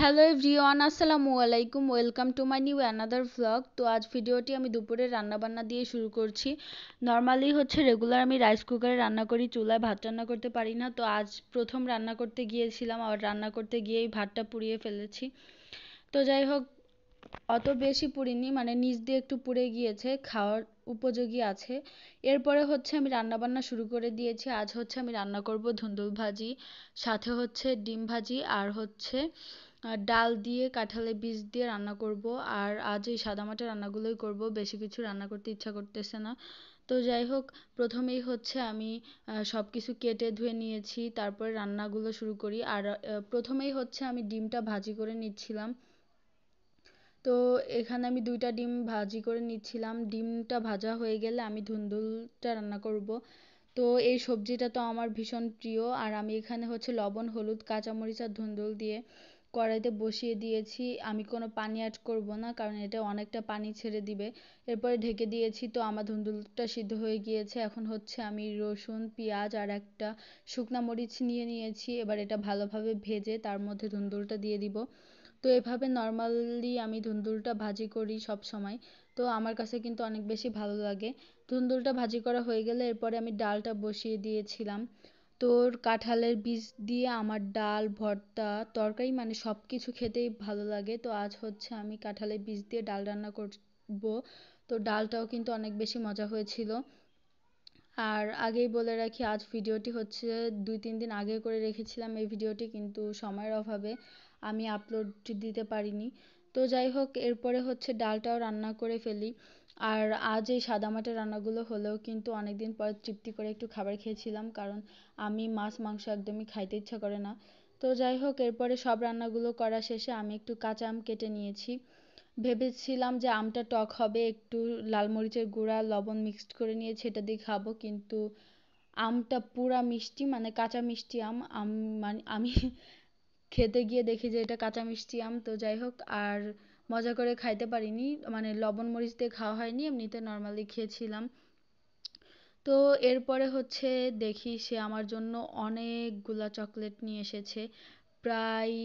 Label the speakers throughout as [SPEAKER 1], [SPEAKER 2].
[SPEAKER 1] Hello everyone, আসসালামু আলাইকুম। Welcome to my new another vlog. তো আজ ভিডিওটি আমি দুপুরে রান্নাবান্না দিয়ে শুরু করছি। নর্মালি রেগুলার আমি রাইস কুকারে রান্না করি, চুলায় ভাত রান্না করতে পারি না। তো আজ প্রথম রান্না করতে গিয়েছিলাম, আর রান্না করতে গিয়েই ভাতটা পুড়িয়ে ফেলেছি। তো যাই হোক, অত বেশি পুড়িনি, মানে নিচ দিয়ে একটু পুড়ে গিয়েছে, খাওয়ার উপযোগী আছে। এরপরে আমি রান্নাবান্না শুরু করে দিয়েছি। আজ আমি রান্না করব ধুন্দুল ভাজি, সাথে ডিম ভাজি, আর ডাল দিয়ে কাঁঠালের বীজ দিয়ে রান্না করব। আর আজ এই সাদামাটা রান্নাগুলোই করব, বেশি কিছু রান্না করতে ইচ্ছা করতেছে না। তো যাই হোক, প্রথমেই আমি সব কিছু কেটে ধুয়ে নিয়েছি, তারপরে রান্নাগুলো শুরু করি। আর প্রথমেই আমি ডিমটা ভাজি করে নিচ্ছিলাম। তো এখানে আমি 2টা ডিম ভাজি করে নিচ্ছিলাম। ডিমটা ভাজা হয়ে গেলে আমি ধুন্দুলটা রান্না করব। তো এই সবজিটা তো আমার ভীষণ প্রিয়। আর আমি এখানে লবণ, হলুদ, কাঁচামরিচ আর ধুন্দুল দিয়ে কড়াইতে বসিয়ে দিয়েছি। আমি কোনো পানি অ্যাড করব না, কারণ এটা অনেকটা পানি ছেড়ে দিবে। এরপরে ঢেকে দিয়েছি। তো আমার ধুন্দুলটা সিদ্ধ হয়ে গিয়েছে। এখন আমি রসুন, পেঁয়াজ আর একটা শুকনা মরিচ নিয়েছি। এবার এটা ভালোভাবে ভেজে তার মধ্যে ধুন্দুলটা দিয়ে দিব। তো এভাবে নর্মালি আমি ধুন্দুলটা ভাজি করি সব সময়। তো আমার কাছে কিন্তু অনেক বেশি ভালো লাগে। ধুন্দুলটা ভাজি করা হয়ে গেলে এরপরে আমি ডালটা বসিয়ে দিয়েছিলাম। তোর কাঁঠালের বীজ দিয়ে আমার ডাল, ভর্তা, তরকারি, মানে সব কিছু খেতেই ভালো লাগে। তো আজ আমি কাঁঠালের বীজ দিয়ে ডাল রান্না করব। তো ডালটাও কিন্তু অনেক বেশি মজা হয়েছিল। আর আগেই বলে রাখি, আজ ভিডিওটি 2-3 দিন আগে করে রেখেছিলাম এই ভিডিওটি, কিন্তু সময়ের অভাবে আমি আপলোড দিতে পারিনি। তো যাই হোক, এরপরে ডালটাও রান্না করে ফেলি। আর আজ এই সাদামাটা রান্নাগুলো হলেও কিন্তু অনেকদিন পর তৃপ্তি করে একটু খাবার খেয়েছিলাম, কারণ আমি মাছ মাংস একদমই খাইতে ইচ্ছা করে না। তো যাই হোক, এরপরে সব রান্নাগুলো করা শেষে আমি একটু কাঁচা আম কেটে নিয়েছি। ভেবেছিলাম যে আমটা টক হবে, একটু লাল মরিচের গুঁড়া, লবণ মিক্সড করে নিয়েছি, এটা দিয়ে খাবো। কিন্তু আমটা পুরা মিষ্টি, মানে কাঁচা মিষ্টি আম। মানে আমি খেতে গিয়ে দেখি যে এটা কাঁচা মিষ্টি আম। তো যাই হোক, আর মজা করে খাইতে পারিনি, মানে লবণ মরিচ দিয়ে খাওয়া হয়নি, এমনিতে নর্মালি খেয়েছিলাম। তো এরপরে দেখি সে আমার জন্য অনেকগুলা চকলেট নিয়ে এসেছে। প্রায়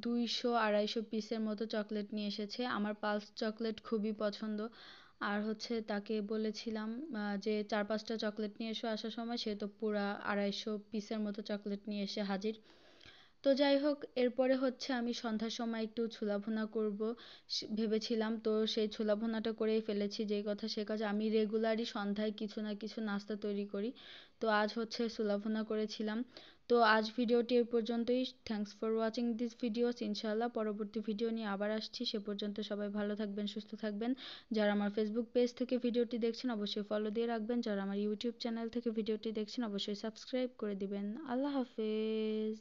[SPEAKER 1] 200-250 পিসের মতো চকলেট নিয়ে এসেছে। আমার পালস চকলেট খুবই পছন্দ। আর তাকে বলেছিলাম যে 4-5টা চকলেট নিয়ে এসো আসার সময়, সে তো পুরা 250 পিসের মতো চকলেট নিয়ে এসে হাজির। তো যাই হোক, এরপরে আমি সন্ধ্যার সময় একটু ছোলা ভুনা করব ভেবেছিলাম। তো সেই ছোলা ভুনাটা করেই ফেলেছি। যেই কথা সে কাজ, আমি রেগুলারই সন্ধ্যায় কিছু না কিছু নাস্তা তৈরি করি। তো আজ ছোলা ভুনা করেছিলাম। তো আজ ভিডিওটি এই পর্যন্তই। Thanks for watching this videos. ইনশাআল্লাহ পরবর্তী ভিডিও নিয়ে আবার আসছি। সে পর্যন্ত সবাই ভালো থাকবেন, সুস্থ থাকবেন। যারা আমার ফেসবুক পেজ থেকে ভিডিওটি দেখছেন অবশ্যই ফলো দিয়ে রাখবেন। যারা আমার ইউটিউব চ্যানেল থেকে ভিডিওটি দেখছেন অবশ্যই সাবস্ক্রাইব করে দিবেন। আল্লাহ হাফেজ।